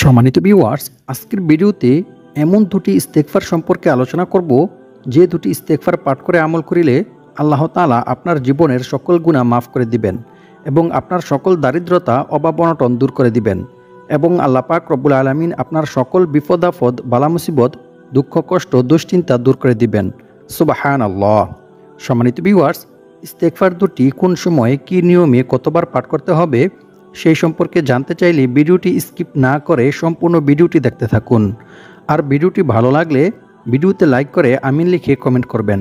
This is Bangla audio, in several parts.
সম্মানিত ভিউয়ার্স, আজকের ভিডিওতে এমন দুটি ইস্তেগফার সম্পর্কে আলোচনা করব যে দুটি ইস্তেগফার পাঠ করে আমল করিলে আল্লাহ তাআলা আপনার জীবনের সকল গুনাহ মাফ করে দিবেন এবং আপনার সকল দারিদ্রতা অভাব অনটন দূর করে দিবেন এবং আল্লাহ পাক রব্বুল আলামিন আপনার সকল বিপদ আপদ বালা মুসিবত দুঃখ কষ্ট দুশ্চিন্তা দূর করে দিবেন। সুবহানাল্লাহ। সম্মানিত ভিউয়ার্স, ইস্তেগফার দুটি কোন সময়ে কী নিয়মে কতবার পাঠ করতে হবে সেই সম্পর্কে জানতে চাইলে ভিডিওটি স্কিপ না করে সম্পূর্ণ ভিডিওটি দেখতে থাকুন। আর ভিডিওটি ভালো লাগলে ভিডিওতে লাইক করে আমিন লিখে কমেন্ট করবেন।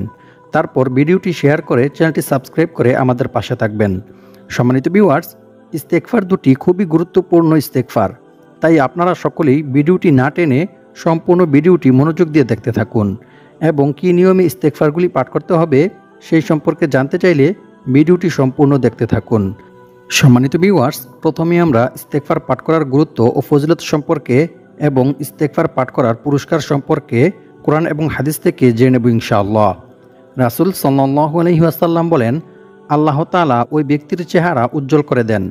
তারপর ভিডিওটি শেয়ার করে চ্যানেলটি সাবস্ক্রাইব করে আমাদের পাশে থাকবেন। সম্মানিত ভিউয়ার্স, ইস্তেগফার দুটি খুবই গুরুত্বপূর্ণ ইস্তেগফার, তাই আপনারা সকলেই ভিডিওটি না টেনে সম্পূর্ণ ভিডিওটি মনোযোগ দিয়ে দেখতে থাকুন এবং কী নিয়মে ইস্তেগফারগুলি পাঠ করতে হবে সেই সম্পর্কে জানতে চাইলে ভিডিওটি সম্পূর্ণ দেখতে থাকুন। সম্মানিত ভিউয়ার্স, প্রথমে আমরা ইস্তেগফার পাঠ করার গুরুত্ব ও ফজিলত সম্পর্কে এবং ইস্তেগফার পাঠ করার পুরস্কার সম্পর্কে কোরআন এবং হাদিস থেকে জেনে নেব ইনশাআল্লাহ। রাসূল সাল্লাল্লাহু আলাইহি ওয়াসাল্লাম বলেন, আল্লাহ তাআলা ওই ব্যক্তির চেহারা উজ্জ্বল করে দেন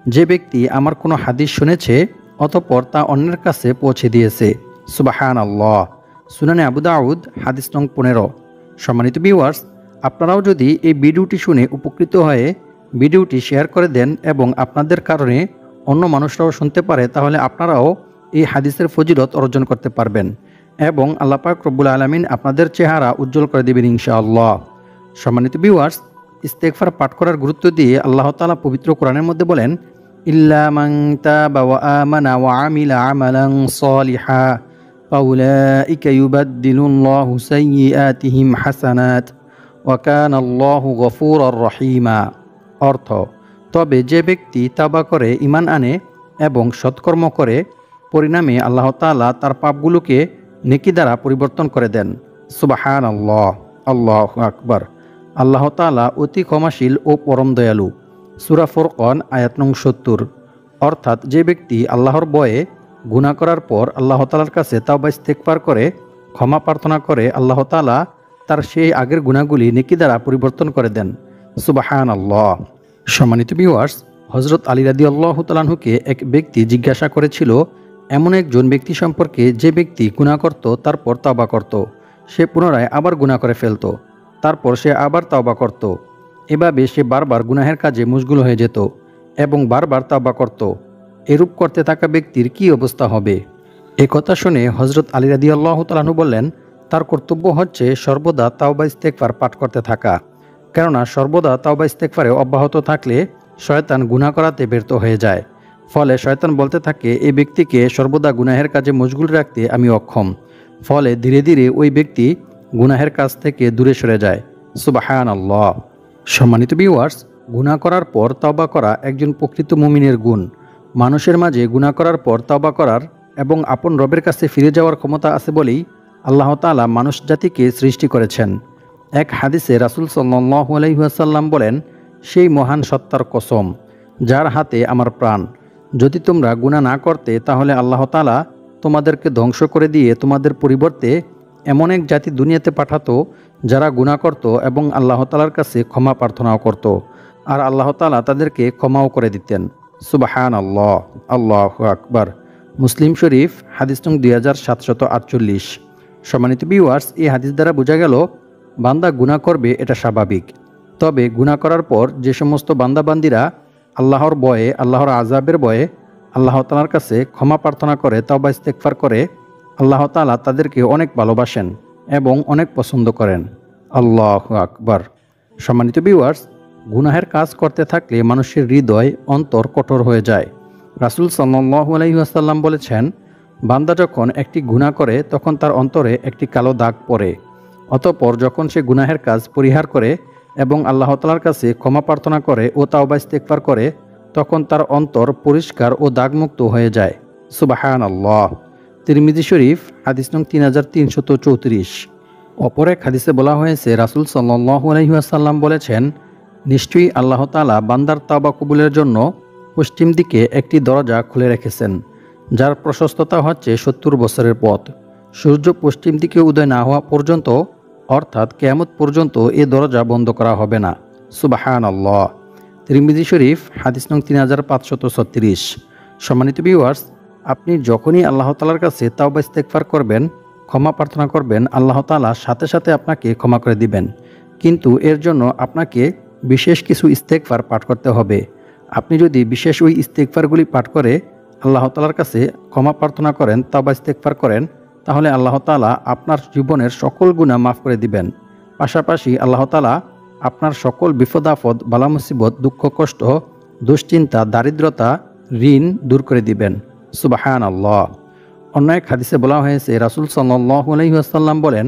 যে ব্যক্তি আমার কোনো হাদিস শুনেছে অতঃপর তা অন্যের কাছে পৌঁছে দিয়েছে। সুবহানাল্লাহ। সুনানে আবু দাউদ হাদিস নং 15। সম্মানিত ভিউয়ার্স, আপনারাও যদি এই ভিডিওটি শুনে উপকৃত হয়ে ভিডিওটি শেয়ার করে দেন এবং আপনাদের কারণে অন্য মানুষরাও শুনতে পারে, তাহলে আপনারাও এই হাদিসের ফজিলত অর্জন করতে পারবেন এবং আল্লাহ পাক রব্বুল আলামিন আপনাদের চেহারা উজ্জ্বল করে দেবেন ইনশাআল্লাহ। সম্মানিত ভিউয়ার্স, ইস্তেগফার পাঠ করার গুরুত্ব দিয়ে আল্লাহ তাআলা পবিত্র কোরআনের মধ্যে বলেন, ইল্লা মান তাবা ওয়া আমানা ওয়া আমিলা আমালান সালিহা ফাউলাইকা ইউবাদদিলুল্লাহু সাইয়্যাতিহিম হাসানাত ওয়া কানাল্লাহু গফুরুর রহিমা। অর্থ, তবে যে ব্যক্তি তাওবা করে ঈমান আনে এবং সৎকর্ম করে পরিণামে আল্লাহ তাআলা তার পাপগুলোকে নেকি দ্বারা পরিবর্তন করে দেন। সুবহানাল্লাহ। আল্লাহু আকবার। আল্লাহ তাআলা অতি ক্ষমাশীল ও পরম দয়ালু। সূরা ফুরকান আয়াত নং 70। অর্থাৎ যে ব্যক্তি আল্লাহর ভয়ে গুনাহ করার পর আল্লাহ তাআলার কাছে তাওবা ইস্তেগফার করে ক্ষমা প্রার্থনা করে, আল্লাহ তাআলা তার সেই আগের গুনাহগুলি নেকি দ্বারা পরিবর্তন করে দেন। সুবহানাল্লাহ। সম্মানিত ভিউয়ার্স, হযরত আলী রাদিয়াল্লাহু তাআলা আনহুকে এক ব্যক্তি জিজ্ঞাসা করেছিল এমন একজন ব্যক্তি সম্পর্কে যে ব্যক্তি গুনাহ করত তারপর তাওবা করত, সে পুনরায় আবার গুনাহ করে ফেলত, তারপর সে আবার তাওবা করত, এভাবে সে বারবার গুনাহের কাজে মশগুল হয়ে যেত এবং বারবার তাওবা করত। এরূপ করতে থাকা ব্যক্তির কি অবস্থা হবে? এ কথা শুনে হযরত আলী রাদিয়াল্লাহু তাআলা আনহু বললেন, তার কর্তব্য হচ্ছে সর্বদা তাওবা ইস্তেগফার পাঠ করতে থাকা, কেননা সর্বদা তাওবা ইস্তেগফারে অব্যাহত থাকলে শয়তান গুনাহ করাতে ব্যর্থ হয়ে যায়। ফলে শয়তান বলতে থাকে, এই ব্যক্তিকে সর্বদা গুনাহের কাজে মশগুল রাখতে আমি অক্ষম। ফলে ধীরে ধীরে ওই ব্যক্তি গুনাহের কাজ থেকে দূরে সরে যায়। সুবহানাল্লাহ। সম্মানিত ভিউয়ার্স, গুনাহ করার পর তাওবা করা একজন প্রকৃত মুমিনের গুণ। মানুষের মাঝে গুনাহ করার পর তাওবা করার এবং আপন রবের কাছে ফিরে যাওয়ার ক্ষমতা আছে বলেই আল্লাহ তাআলা মানুষ জাতিকে সৃষ্টি করেছেন। এক হাদিসে রাসূল সাল্লাল্লাহু আলাইহি ওয়াসাল্লাম বলেন, সেই মহান সত্তার কসম যার হাতে আমার প্রাণ, যদি তোমরা গুনাহ না করতে তাহলে আল্লাহ তাআলা তোমাদেরকে ধ্বংস করে দিয়ে তোমাদের পরিবর্তে এমন এক জাতি দুনিয়াতে পাঠাতো যারা গুনাহ করত এবং আল্লাহ তাআলার কাছে ক্ষমা প্রার্থনাও করত, আর আল্লাহ তাআলা তাদেরকে ক্ষমাও করে দিতেন। সুবহানাল্লাহ। আল্লাহু আকবার। মুসলিম শরীফ হাদিস নং 2748। সম্মানিত ভিউয়ার্স, এই হাদিস দ্বারা বোঝা গেল বান্দা গুনাহ করবে এটা স্বাভাবিক, তবে গুনাহ করার পর যে সমস্ত বান্দাবান্দিরা আল্লাহর ভয়ে আল্লাহর আযাবের ভয়ে আল্লাহ তাআলার কাছে ক্ষমা প্রার্থনা করে তাওবা ইস্তেগফার করে, আল্লাহ তাআলা তাদেরকে অনেক ভালোবাসেন এবং অনেক পছন্দ করেন। আল্লাহু আকবার। সম্মানিত ভিউয়ার্স, গুনাহের কাজ করতে থাকলে মানুষের হৃদয় অন্তর কঠোর হয়ে যায়। রাসূল সাল্লাল্লাহু আলাইহি ওয়াসাল্লাম বলেছেন, বান্দা যখন একটি গুনাহ করে তখন তার অন্তরে একটি কালো দাগ পড়ে, অতঃপর যখন সে গুনাহের কাজ পরিহার করে এবং আল্লাহ তাআলার কাছে ক্ষমা প্রার্থনা করে ও তাওবা ইস্তেগফার করে, তখন তার অন্তর পরিষ্কার ও দাগমুক্ত হয়ে যায়। সুবহানাল্লাহ। তিরমিজি শরীফ হাদিস নং 3334। অপর এক হাদিসে বলা হয়েছে, রাসূল সাল্লাল্লাহু আলাইহি ওয়াসাল্লাম বলেছেন, নিশ্চয়ই আল্লাহ তাআলা বান্দার তাওবা কবুলের জন্য পশ্চিম দিকে একটি দরজা খুলে রেখেছেন, যার প্রশস্ততা হচ্ছে 70 বছরের পথ। সূর্য পশ্চিম দিকে উদয় না হওয়া পর্যন্ত, অর্থাৎ কিয়ামত পর্যন্ত এ দরজা বন্ধ করা হবে না। সুবহানাল্লাহ। তিরমিজি শরীফ হাদিস নং 3536। সম্মানিত ভিউয়ার্স, আপনি যখনই আল্লাহ তাআলার কাছে তাওবা ইস্তেগফার করবেন, ক্ষমা প্রার্থনা করবেন, আল্লাহ তাআলা সাথে সাথে আপনাকে ক্ষমা করে দিবেন। কিন্তু এর জন্য আপনাকে বিশেষ কিছু ইস্তেগফার পাঠ করতে হবে। আপনি যদি বিশেষ ওই ইস্তেগফারগুলি পাঠ করে আল্লাহ তাআলার কাছে ক্ষমা প্রার্থনা করেন, তাওবা ইস্তেগফার করেন, তাহলে আল্লাহ তাআলা আপনার জীবনের সকল গুনাহ মাফ করে দিবেন। পাশাপাশি আল্লাহ তাআলা আপনার সকল বিপদ আপদ, বালা মুসিবত, দুঃখ কষ্ট, দুশ্চিন্তা, দারিদ্রতা, ঋণ দূর করে দিবেন। সুবহানাল্লাহ। অন্য এক হাদিসে বলা হয়েছে, রাসূল সাল্লাল্লাহু আলাইহি ওয়াসাল্লাম বলেন,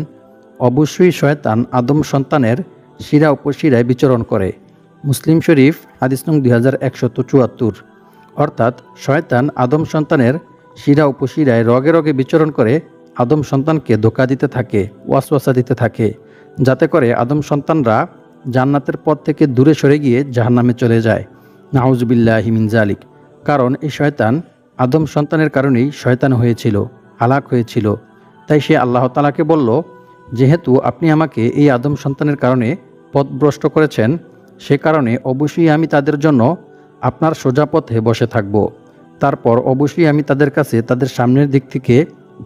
অবশ্যই শয়তান আদম সন্তানের শিরা উপশিরায় বিচরণ করে। মুসলিম শরীফ হাদিস নং 2174। অর্থাৎ শয়তান আদম সন্তানের শিরা উপশিরায় রগে রগে বিচরণ করে আদম সন্তানকে ধোঁকা দিতে থাকে, ওয়াসওয়াসা দিতে থাকে, যাতে করে আদম সন্তানরা জান্নাতের পথ থেকে দূরে সরে গিয়ে জাহান্নামে চলে যায়। নাউজুবিল্লাহি মিন যালিক। কারণ এই শয়তান আদম সন্তানের কারণেই শয়তান হয়েছিল, হালাক হয়েছিল। তাই সে আল্লাহ তাআলাকে বলল, যেহেতু আপনি আমাকে এই আদম সন্তানের কারণে পথভ্রষ্ট করেছেন, সে কারণে অবশ্যই আমি তাদের জন্য আপনার সোজা পথে বসে থাকব। তারপর অবশ্যই আমি তাদের কাছে তাদের সামনের দিক থেকে,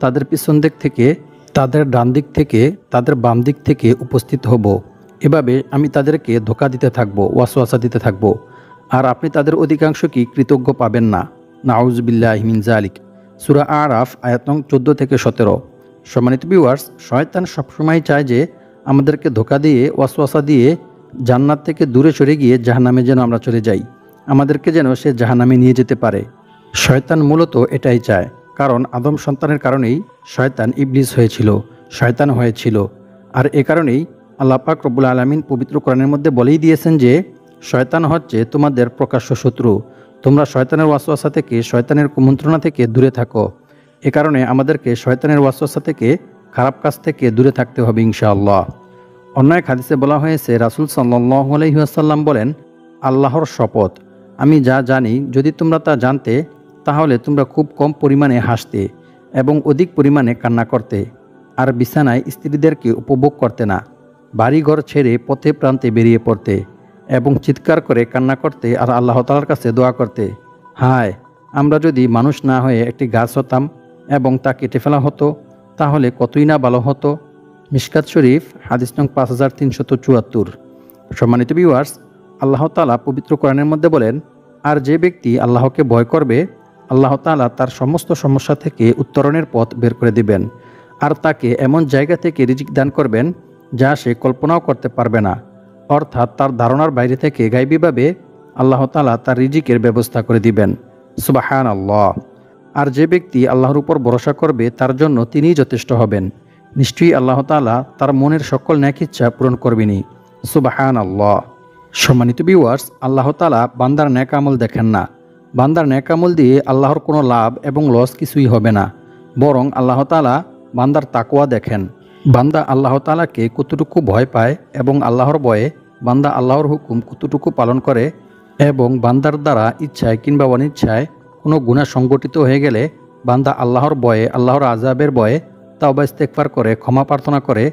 তাদের পিছন দিক থেকে, তাদের ডান দিক থেকে, তাদের বাম দিক থেকে উপস্থিত হব। এভাবে আমি তাদেরকে ধোঁকা দিতে থাকব, ওয়াসওয়াসা দিতে থাকব। আর আপনি তাদের অধিকাংশকেই কৃতজ্ঞ পাবেন না। নাউজুবিল্লাহি মিন যালিক। সূরা আরাফ আয়াত নং 14 থেকে 17। সম্মানিত ভিউয়ার্স, শয়তান সবসময় চায় যে আমাদেরকে ধোঁকা দিয়ে, ওয়াসওয়াসা দিয়ে জান্নাত থেকে দূরে সরে গিয়ে জাহান্নামে যেন আমরা চলে যাই, আমাদেরকে যেন সে জাহান্নামে নিয়ে যেতে পারে। শয়তান মূলত এটাই চায়। কারণ আদম সন্তানের কারণেই শয়তান ইবলিস হয়েছিল, শয়তান হয়েছিল। আর এ কারণেই আল্লাহ পাক রব্বুল আলামিন পবিত্র কোরআনের মধ্যে বলেই দিয়েছেন যে শয়তান হচ্ছে তোমাদের প্রকাশ্য শত্রু। তোমরা শয়তানের ওয়াসওয়াসা থেকে, শয়তানের কুমন্ত্রণা থেকে দূরে থাকো। এ কারণে আমাদেরকে শয়তানের ওয়াসওয়াসা থেকে, খারাপ কাজ থেকে দূরে থাকতে হবে ইনশাআল্লাহ। অন্য এক হাদিসে বলা হয়েছে, রাসূল সাল্লাল্লাহু আলাইহি ওয়াসাল্লাম বলেন, আল্লাহর শপথ, আমি যা জানি যদি তোমরা তা জানতে, তাহলে তোমরা খুব কম পরিমাণে হাসতে এবং অধিক পরিমাণে কান্না করতে, আর বিছানায় স্ত্রীদেরকে উপভোগ করতে না, বাড়িঘর ছেড়ে পথে প্রান্তে বেরিয়ে পড়তে এবং চিৎকার করে কান্না করতে আর আল্লাহ তাআলার কাছে দোয়া করতে। হায়, আমরা যদি মানুষ না হয়ে একটি গাছ হতাম এবং তা কেটে ফেলা হতো, তাহলে কতই না ভালো হতো। মিশকাত শরীফ হাদিস নং 5374। সম্মানিত ভিউয়ার্স, আল্লাহ তাআলা পবিত্র কোরআনের মধ্যে বলেন, আর যে ব্যক্তি আল্লাহকে ভয় করবে, আল্লাহ তাআলা তার সমস্ত সমস্যা থেকে উত্তরণের পথ বের করে দিবেন, আর তাকে এমন জায়গা থেকে রিজিক দান করবেন যা সে কল্পনাও করতে পারবে না। অর্থাৎ তার ধারণার বাইরে থেকে গায়বীভাবে আল্লাহ তাআলা তার রিজিকের ব্যবস্থা করে দিবেন। সুবহানাল্লাহ। আর যে ব্যক্তি আল্লাহর উপর ভরসা করবে, তার জন্য তিনিই যথেষ্ট হবেন। নিশ্চয়ই আল্লাহ তাআলা তার মনের সকল নেক ইচ্ছা পূরণ করবেনই। সুবহানাল্লাহ। সম্মানিত ভিউয়ার্স, আল্লাহ তাআলা বান্দার নেক আমল দেখেন না। বান্দার নেক আমল দিয়ে আল্লাহর কোনো লাভ এবং লস কিছুই হবে না, বরং আল্লাহ তাআলা বান্দার তাকওয়া দেখেন। বান্দা আল্লাহ তাআলাকে কতটুকু ভয় পায় এবং আল্লাহর ভয়ে বান্দা আল্লাহর হুকুম কতটুকু পালন করে, এবং বান্দার দ্বারা ইচ্ছায় কিংবা অনিচ্ছায় কোনো গুনাহ সংগঠিত হয়ে গেলে বান্দা আল্লাহর ভয়ে, আল্লাহর আযাবের ভয়ে তাওবা ইস্তেগফার করে, ক্ষমা প্রার্থনা করে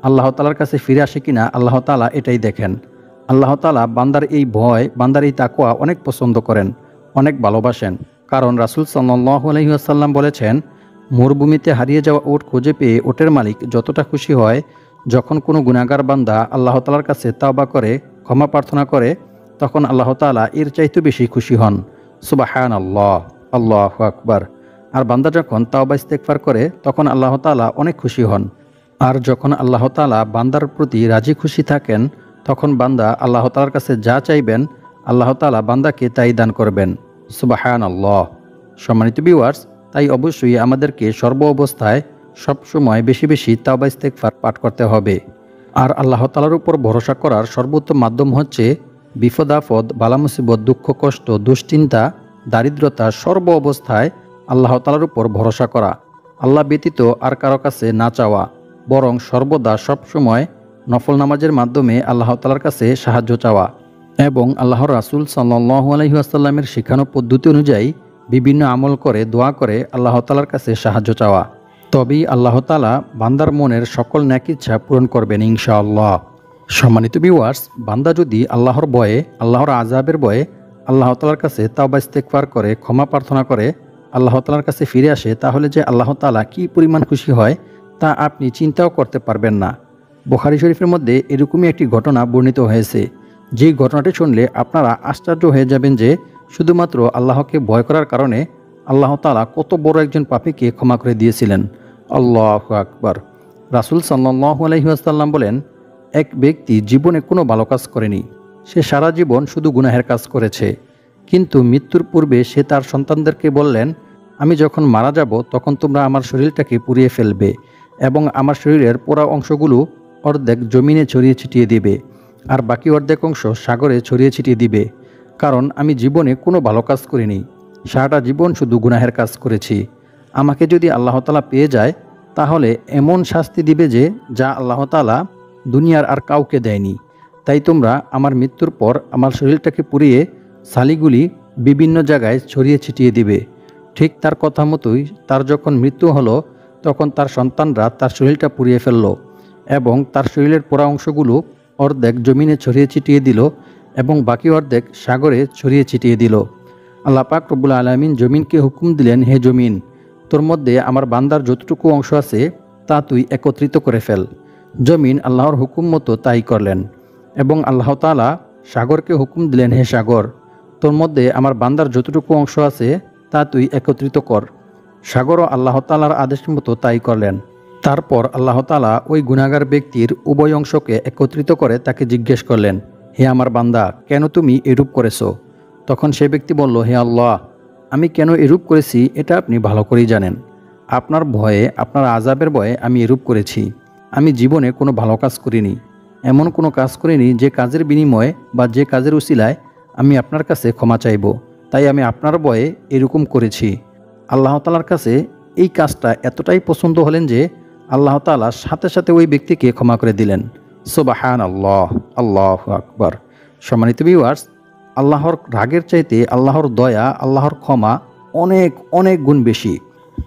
আল্লাহ তাআলার কাছে ফিরে আসে কিনা, আল্লাহ তাআলা এটাই দেখেন। আল্লাহ তাআলা বান্দার এই ভয়, বান্দার এই তাকওয়া অনেক পছন্দ করেন, অনেক ভালোবাসেন। কারণ রাসূল সাল্লাল্লাহু আলাইহি ওয়াসাল্লাম বলেছেন, মরুভূমিতে হারিয়ে যাওয়া উট খুঁজে পেয়ে উটের মালিক যতটা খুশি হয়, যখন কোনো গুনাহগার বান্দা আল্লাহ তাআলার কাছে তাওবা করে, ক্ষমা প্রার্থনা করে, তখন আল্লাহ তাআলা এর চাইতে বেশি খুশি হন। সুবহানাল্লাহ, আল্লাহু আকবার। আর বান্দা যখন তাওবা ইস্তেগফার করে, তখন আল্লাহ তাআলা অনেক খুশি হন। আর যখন আল্লাহ তাআলা বান্দার প্রতি রাজি খুশি থাকেন, তখন বান্দা আল্লাহ তাআলার কাছে যা চাইবেন, আল্লাহ তাআলা বান্দাকে তাই দান করবেন। সুবহানাল্লাহ। সম্মানিত ভিউয়ার্স, তাই অবশ্যই আমাদেরকে সর্ব অবস্থায় সবসময় বেশি বেশি তাওবা ইস্তেগফার পাঠ করতে হবে। আর আল্লাহ তাআলার উপর ভরসা করার সর্বোত্তম মাধ্যম হচ্ছে বিপদ আপদ, বালা মুসিবত, দুঃখ কষ্ট, দুশ্চিন্তা, দারিদ্রতা সর্ব অবস্থায় আল্লাহ তাআলার উপর ভরসা করা, আল্লাহ ব্যতীত আর কারো কাছে না চাওয়া, বরং সর্বদা সবসময় নফল নামাজের মাধ্যমে আল্লাহ তাআলার কাছে সাহায্য চাওয়া এবং আল্লাহর রাসূল সাল্লাল্লাহু আলাইহি ওয়াসাল্লামের শেখানো পদ্ধতি অনুযায়ী বিভিন্ন আমল করে, দোয়া করে আল্লাহ তাআলার কাছে সাহায্য চাওয়া। তবেই আল্লাহ তাআলা বান্দার মনের সকল নেক ইচ্ছা পূরণ করবেন ইনশাআল্লাহ। সম্মানিত ভিউয়ার্স, বান্দা যদি আল্লাহর ভয়ে, আল্লাহর আযাবের ভয়ে আল্লাহ তাআলার কাছে তাওবা ইস্তেগফার করে, ক্ষমা প্রার্থনা করে, আল্লাহ তাআলার কাছে ফিরে আসে, তাহলে যে আল্লাহ তাআলা কী পরিমাণ খুশি হয় তা আপনি চিন্তাও করতে পারবেন না। বুখারী শরীফের মধ্যে এরকমই একটি ঘটনা বর্ণিত হয়েছে, যেই ঘটনাটি শুনলে আপনারা আশ্চর্য হয়ে যাবেন যে শুধুমাত্র আল্লাহকে ভয় করার কারণে আল্লাহ তাআলা কত বড় একজন পাপীকে ক্ষমা করে দিয়েছিলেন। আল্লাহু আকবার। রাসূল সাল্লাল্লাহু আলাইহি ওয়াসাল্লাম বলেন, এক ব্যক্তি জীবনে কোনো ভালো কাজ করেনি, সে সারা জীবন শুধু গুনাহের কাজ করেছে, কিন্তু মৃত্যুর পূর্বে সে তার সন্তানদেরকে বললেন, আমি যখন মারা যাব তখন তোমরা আমার শরীরটাকে পুড়িয়ে ফেলবে এবং আমার শরীরের পোড়া অংশগুলো অর্ধেক জমিনে ছড়িয়ে ছিটিয়ে দিবে আর বাকি অর্ধেক অংশ সাগরে ছড়িয়ে ছিটিয়ে দিবে, কারণ আমি জীবনে কোনো ভালো কাজ করিনি, সারাটা জীবন শুধু গুনাহের কাজ করেছি। আমাকে যদি আল্লাহ তাআলা পেয়ে যায় তাহলে এমন শাস্তি দিবে যে যা আল্লাহ তাআলা দুনিয়ার আর কাউকে দেয়নি। তাই তোমরা আমার মৃত্যুর পর আমার শরীরটাকে পুড়িয়ে ছালিগুলি বিভিন্ন জায়গায় ছড়িয়ে ছিটিয়ে দিবে। ঠিক তার কথা মতোই তার যখন মৃত্যু হলো তখন তার সন্তানরা তার শরীরটা পুড়িয়ে ফেলল এবং তার শরীরের পোড়া অংশগুলো অর্ধেক জমিনে ছড়িয়ে ছিটিয়ে দিল এবং বাকি অর্ধেক সাগরে ছড়িয়ে ছিটিয়ে দিল। আল্লাহ পাক রব্বুল আলামিন জমিনকে হুকুম দিলেন, হে জমিন, তোর মধ্যে আমার বান্দার যতটুকু অংশ আছে তা তুই একত্রিত করে ফেল। জমিন আল্লাহর হুকুম মতো তাই করলেন এবং আল্লাহ তাআলা সাগরকে হুকুম দিলেন, হে সাগর, তোর মধ্যে আমার বান্দার যতটুকু অংশ আছে তা তুই একত্রিত কর। সাগরও আল্লাহ তাআলার আদেশ মতো তাই করলেন। তারপর আল্লাহ তাআলা ওই গুনাহগার ব্যক্তির উভয় অংশকে একত্রিত করে তাকে জিজ্ঞেস করলেন, হে আমার বান্দা, কেন তুমি এরূপ করেছো? তখন সে ব্যক্তি বলল, হে আল্লাহ, আমি কেন এরূপ করেছি এটা আপনি ভালো করেই জানেন। আপনার ভয়ে, আপনার আযাবের ভয়ে আমি এরূপ করেছি। আমি জীবনে কোনো ভালো কাজ করিনি, এমন কোনো কাজ করিনি যে কাজের বিনিময়ে বা যে কাজের উসিলায় আমি আপনার কাছে ক্ষমা চাইব, তাই আমি আপনার ভয়ে এরকম করেছি। আল্লাহ তাআলার কাছে এই কাজটা এতটাই পছন্দ হলেন যে আল্লাহ তাআলা সাথে সাথে ওই ব্যক্তিকে ক্ষমা করে দিলেন। সুবহানাল্লাহ, আল্লাহু আকবার। সম্মানিত ভিউয়ার্স, আল্লাহর রাগের চাইতে আল্লাহর দয়া, আল্লাহর ক্ষমা অনেক অনেক গুণ বেশি।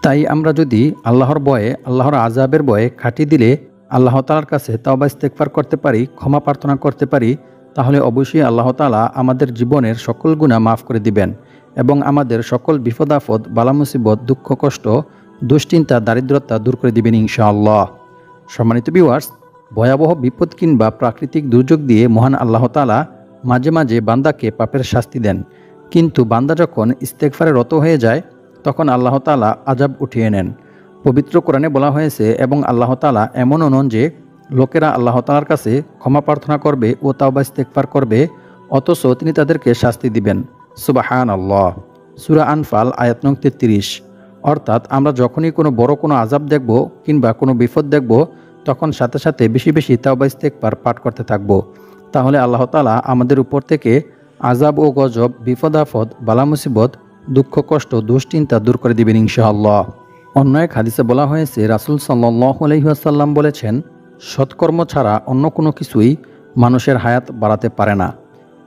তাই আমরা যদি আল্লাহর ভয়ে, আল্লাহর আযাবের ভয়ে খাঁটি দিলে আল্লাহ তাআলার কাছে তাওবা ইস্তেগফার করতে পারি, ক্ষমা প্রার্থনা করতে পারি, তাহলে অবশ্যই আল্লাহ তাআলা আমাদের জীবনের সকল গুনাহ মাফ করে দিবেন এবং আমাদের সকল বিপদ আপদ, বালা মুসিবত, দুঃখ কষ্ট, দুশ্চিন্তা, দারিদ্রতা দূর করে দিবেন ইনশাআল্লাহ। সম্মানিত ভিউয়ার্স, ভয়াবহ বিপদ কিংবা প্রাকৃতিক দুর্যোগ দিয়ে মহান আল্লাহ তাআলা মাঝে মাঝে বান্দাকে পাপের শাস্তি দেন, কিন্তু বান্দা যখন ইস্তেগফারে রত হয়ে যায় তখন আল্লাহ তাআলা আযাব উঠিয়ে নেন। পবিত্র কোরআনে বলা হয়েছে, এবং আল্লাহ তাআলা এমনও নন যে লোকেরা আল্লাহ তাআলার কাছে ক্ষমা প্রার্থনা করবে ও তাওবা ইস্তেগফার করবে অথচ তিনি তাদেরকে শাস্তি দিবেন। সুবহানাল্লাহ। সূরা আনফাল আয়াত নং 33। অর্থাৎ আমরা যখনই কোনো বড় কোনো আযাব দেখব কিংবা কোনো বিপদ দেখব তখন সাথে সাথে বেশি বেশি তাওবা ইস্তেগফার পাঠ করতে থাকব, তাহলে আল্লাহ তাআলা আমাদের উপর থেকে আযাব ও গজব, বিপদ আপদ, বালা মুসিবত, দুঃখ কষ্ট, দুশ্চিন্তা দূর করে দিবেন ইনশাআল্লাহ। অন্য এক হাদিসে বলা হয়েছে, রাসূল সাল্লাল্লাহু আলাইহি ওয়াসাল্লাম বলেছেন, সৎকর্ম ছাড়া অন্য কোনো কিছুই মানুষের হায়াত বাড়াতে পারে না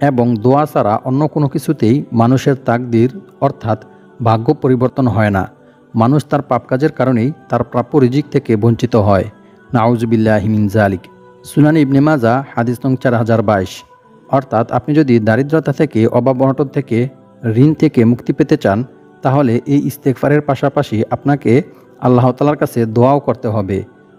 এবং দোয়া ছাড়া অন্য কোনো কিছুতেই মানুষের তাকদীর অর্থাৎ ভাগ্য পরিবর্তন হয় না। মানুষ তার পাপ কাজের কারণেই তার প্রাপ্য রিজিক থেকে বঞ্চিত হয়। নাউজুবিল্লাহি মিন যালিক। সুনান ইবনে মাজাহ হাদিস নং 4022। অর্থাৎ আপনি যদি দারিদ্রতা থেকে, অভাব অনটন থেকে, ঋণ থেকে মুক্তি পেতে চান তাহলে এই ইস্তেগফারের পাশাপাশি আপনাকে আল্লাহ তাআলার কাছে দোয়াও করতে হবে।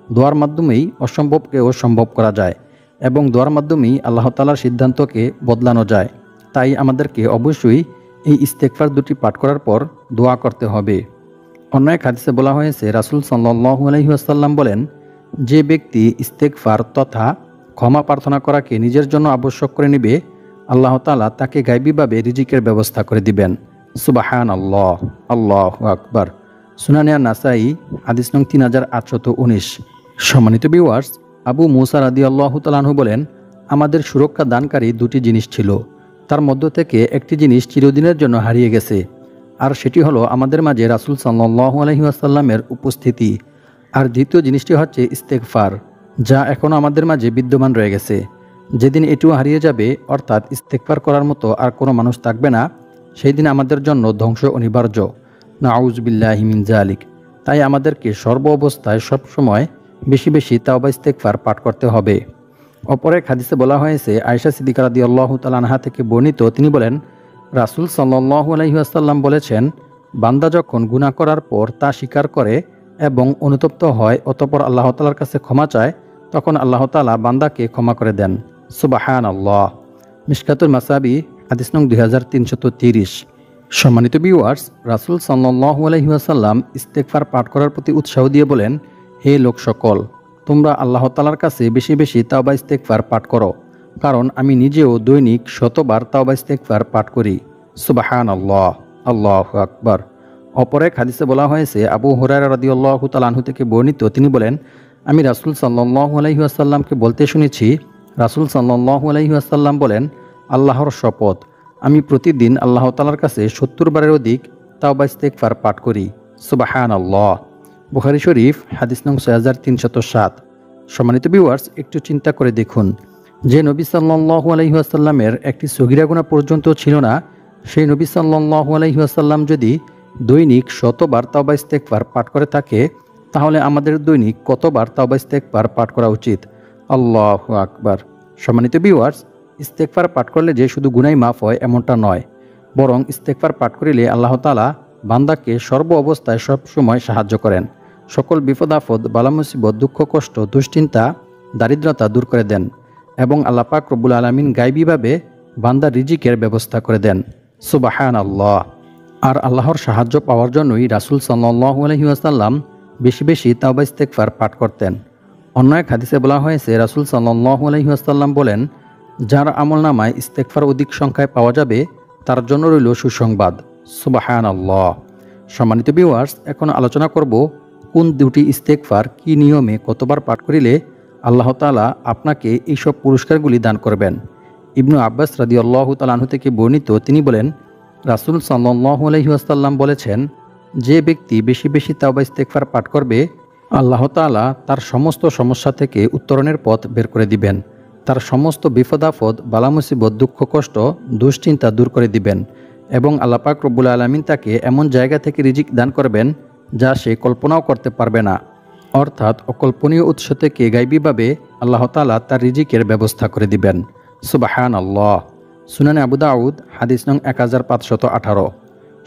দোয়ার মাধ্যমেই অসম্ভবকেও সম্ভব করা যায় এবং দোয়ার মাধ্যমেই আল্লাহ তাআলার সিদ্ধান্তকে বদলানো যায়। তাই আমাদেরকে অবশ্যই এই ইস্তেগফার দুটি পাঠ করার পর দোয়া করতে হবে। অন্য এক হাদিসে বলা হয়েছে, রাসূল সাল্লাল্লাহু আলাইহি ওয়াসাল্লাম বলেন, যে ব্যক্তি ইস্তেগফার তথা ক্ষমা প্রার্থনা করাকে নিজের জন্য আবশ্যক করে নেবে আল্লাহ তাআলা তাকে গায়বীভাবে রিজিকের ব্যবস্থা করে দিবেন। সুবহানাল্লাহ, আল্লাহু আকবার। সুনানে নাসাই হাদিস নং 3819। সম্মানিত ভিউয়ার্স, আবু মুসা রাদিয়াল্লাহু তাআলা আনহু বলেন, আমাদের সুরক্ষা দানকারী দুটি জিনিস ছিল, তার মধ্য থেকে একটি জিনিস চিরদিনের জন্য হারিয়ে গেছে, আর সেটি হলো আমাদের মাঝে রাসূল সাল্লাল্লাহু আলাইহি ওয়াসাল্লামের উপস্থিতি। আর দ্বিতীয় জিনিসটি হচ্ছে ইস্তেগফার, যা এখনও আমাদের মাঝে বিদ্যমান রয়ে গেছে। যেদিন এটিও হারিয়ে যাবে, অর্থাৎ ইস্তেগফার করার মতো আর কোনো মানুষ থাকবে না, সেই দিন আমাদের জন্য ধ্বংস অনিবার্য। নাউজুবিল্লাহি মিন যালিক। তাই আমাদেরকে সর্ব অবস্থায় সবসময় বেশি বেশি তাওবা ইস্তেগফার পাঠ করতে হবে। অপর এক হাদিসে বলা হয়েছে, আয়েশা সিদ্দিকা রাদিয়াল্লাহু তাআলা আনহা থেকে বর্ণিত, তিনি বলেন, রাসূল সাল্লাল্লাহু আলাইহি ওয়াসাল্লাম বলেছেন, বান্দা যখন গুনাহ করার পর তা স্বীকার করে এবং অনুতপ্ত হয় অতঃপর আল্লাহ তাআলার কাছে ক্ষমা চায়, তখন আল্লাহ তাআলা বান্দাকে ক্ষমা করে দেন। সুবহানাল্লাহ। মিশকাতুল মাসাবি হাদিস নং 2330। সম্মানিত ভিউয়ার্স, রাসূল সাল্লাল্লাহু আলাইহি ওয়াসাল্লাম ইস্তেগফার পাঠ করার প্রতি উৎসাহ দিয়ে বলেন, হে লোক সকল, তোমরা আল্লাহ তাআলার কাছে বেশি বেশি তাওবা ইস্তেগফার পাঠ করো, কারণ আমি নিজেও দৈনিক শতবার তাওবা ইস্তেগফার পাঠ করি। সুবহানাল্লাহ, আল্লাহু আকবার। অপর এক হাদিসে বলা হয়েছে, আবু হুরায়রা রাদিয়াল্লাহু তাআলা আনহু থেকে বর্ণিত, তিনি বলেন, আমি রাসূল সাল্লাল্লাহু আলাইহি ওয়াসাল্লামকে বলতে শুনেছি, রাসূল সাল্লাল্লাহু আলাইহি ওয়াসাল্লাম বলেন, আল্লাহর শপথ, আমি প্রতিদিন আল্লাহ তাআলার কাছে ৭০ বারের অধিক তাওবা ইস্তেগফার পাঠ করি। সুবহানাল্লাহ। বুখারী শরীফ হাদিস নং 6307। সম্মানিত ভিউয়ার্স, একটু চিন্তা করে দেখুন, যে নবী সাল্লাল্লাহু আলাইহি ওয়াসাল্লামের একটি সগীরা গুনাহ পর্যন্ত ছিল না, সেই নবী সাল্লাল্লাহু আলাইহি ওয়াসাল্লাম যদি দৈনিক শতবার তাওবা ইস্তেগফার পাঠ করে থাকে, তাহলে আমাদের দৈনিক কতবার তাওবা ইস্তেগফার পাঠ করা উচিত? আল্লাহু আকবার। সম্মানিত ভিউয়ার্স, ইস্তেগফার পাঠ করলে যে শুধু গুনাহ মাফ হয় এমনটা নয়, বরং ইস্তেগফার পাঠ করিলে আল্লাহ তাআলা বান্দাকে সর্ব অবস্থায় সব সময় সাহায্য করেন। সকল বিপদ আপদ, বালা মুসিবত, দুঃখ কষ্ট, দুশ্চিন্তা, দারিদ্রতা দূর করে দেন এবং আল্লাহ পাক রব্বুল আলামিন গায়বীভাবে বান্দার রিজিকের ব্যবস্থা করে দেন। সুবহানাল্লাহ। আর আল্লাহর সাহায্য পাওয়ার জন্যই রাসূল সাল্লাল্লাহু আলাইহি ওয়াসাল্লাম বেশি বেশি তাওবা ইস্তেগফার পাঠ করতেন। অন্য এক হাদিসে বলা হয়েছে, রাসূল সাল্লাল্লাহু আলাইহি ওয়াসাল্লাম বলেন, যার আমলনামায় ইস্তেগফার অধিক সংখ্যায় পাওয়া যাবে তার জন্য রইল সুসংবাদ। সুবহানাল্লাহ। সম্মানিত ভিউয়ার্স, এখন আলোচনা করব কোন দুটি ইস্তেগফার কি নিয়মে কতবার পাঠ করিলে আল্লাহ তাআলা আপনাকে এইসব পুরস্কারগুলি দান করবেন। ইবনু আব্বাস রাদিয়াল্লাহু তাআলা আনহু থেকে বর্ণিত, তিনি বলেন, রাসূল সাল্লাল্লাহু আলাইহি ওয়াসাল্লাম বলেছেন, যে ব্যক্তি বেশি বেশি তাওবা ইস্তেগফার পাঠ করবে, আল্লাহ তাআলা তার সমস্ত সমস্যা থেকে উত্তরণের পথ বের করে দিবেন, তার সমস্ত বিপদ আপদ, বালা মুসিবত, দুঃখ কষ্ট, দুশ্চিন্তা দূর করে দিবেন এবং আল্লাহ পাক রব্বুল আলামিন তাকে এমন জায়গা থেকে রিজিক দান করবেন যা সে কল্পনাও করতে পারবে না। অর্থাৎ অকল্পনীয় উৎস থেকে গায়বীভাবে আল্লাহ তাআলা তার রিজিকের ব্যবস্থা করে দিবেন। সুবহানাল্লাহ। সুনানে আবু দাউদ হাদিস নং 1518।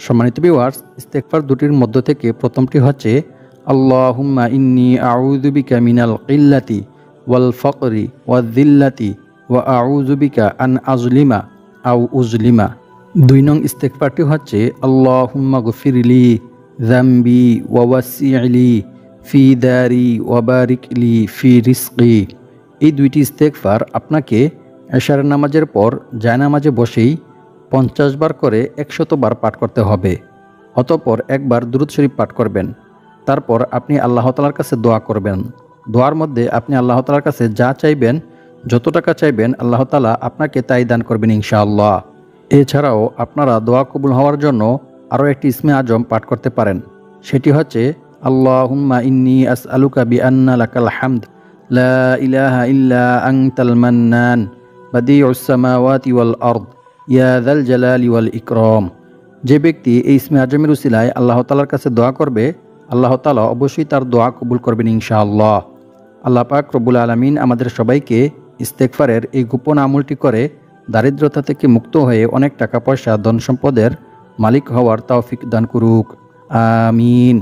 সম্মানিত ভিউয়ার্স, ইস্তেগফার দুটির মধ্য থেকে প্রথমটি হচ্ছে, আল্লাহুম্মা ইন্নী আউযু বিকা মিনাল কিল্লাতি ওয়াল ফাকরি ওয়ায-যিল্লাতি ওয়া আউযু বিকা আন আযলিমা আও উযলিমা। ২ নং ইস্তেগফারটি হচ্ছে, আল্লাহুম্মা গফিরলি যামবি ওয়া ওয়াসি'লি ফি দারি ওয়া বারিক লি ফি রিজকি। এই দুইটি ইস্তেগফার আপনাকে এশার নামাজের পর জায়নামাজে বসেই 50 বার করে 100 বার পাঠ করতে হবে। অতঃপর একবার দুরূদ শরীফ পাঠ করবেন। তারপর আপনি আল্লাহ তাআলার কাছে দোয়া করবেন। দোয়ার মধ্যে আপনি আল্লাহ তাআলার কাছে যা চাইবেন, যত টাকা চাইবেন, আল্লাহ তাআলা আপনাকে তাই দান করবেন ইনশাআল্লাহ। এছাড়াও আপনারা দোয়া কবুল হওয়ার জন্য আরও একটি ইসমে আজম পাঠ করতে পারেন। সেটি হচ্ছে, আল্লাহুম্মা ইন্নী আসআলুকা বিআন্না লাকাল হামদ লা ইলাহা ইল্লা আনতাল মান্নান বাদিউস সামাওয়াতি ওয়াল আরদ ইয়া যাল জালালি ওয়াল ইকরাম। যে ব্যক্তি এই ইসমে আজমের উসিলায় আল্লাহ তাআলার কাছে দোয়া করবে, আল্লাহ তাআলা অবশ্যই তার দোয়া কবুল করবেন ইনশাআল্লাহ। আল্লাহ পাক রব্বুল আলামিন আমাদের সবাইকে ইস্তেগফারের এই গোপন আমলটি করে দারিদ্রতা থেকে মুক্ত হয়ে অনেক টাকা পয়সা, ধন সম্পদের মালিক হওয়ার তৌফিক দান করুক। আমিন।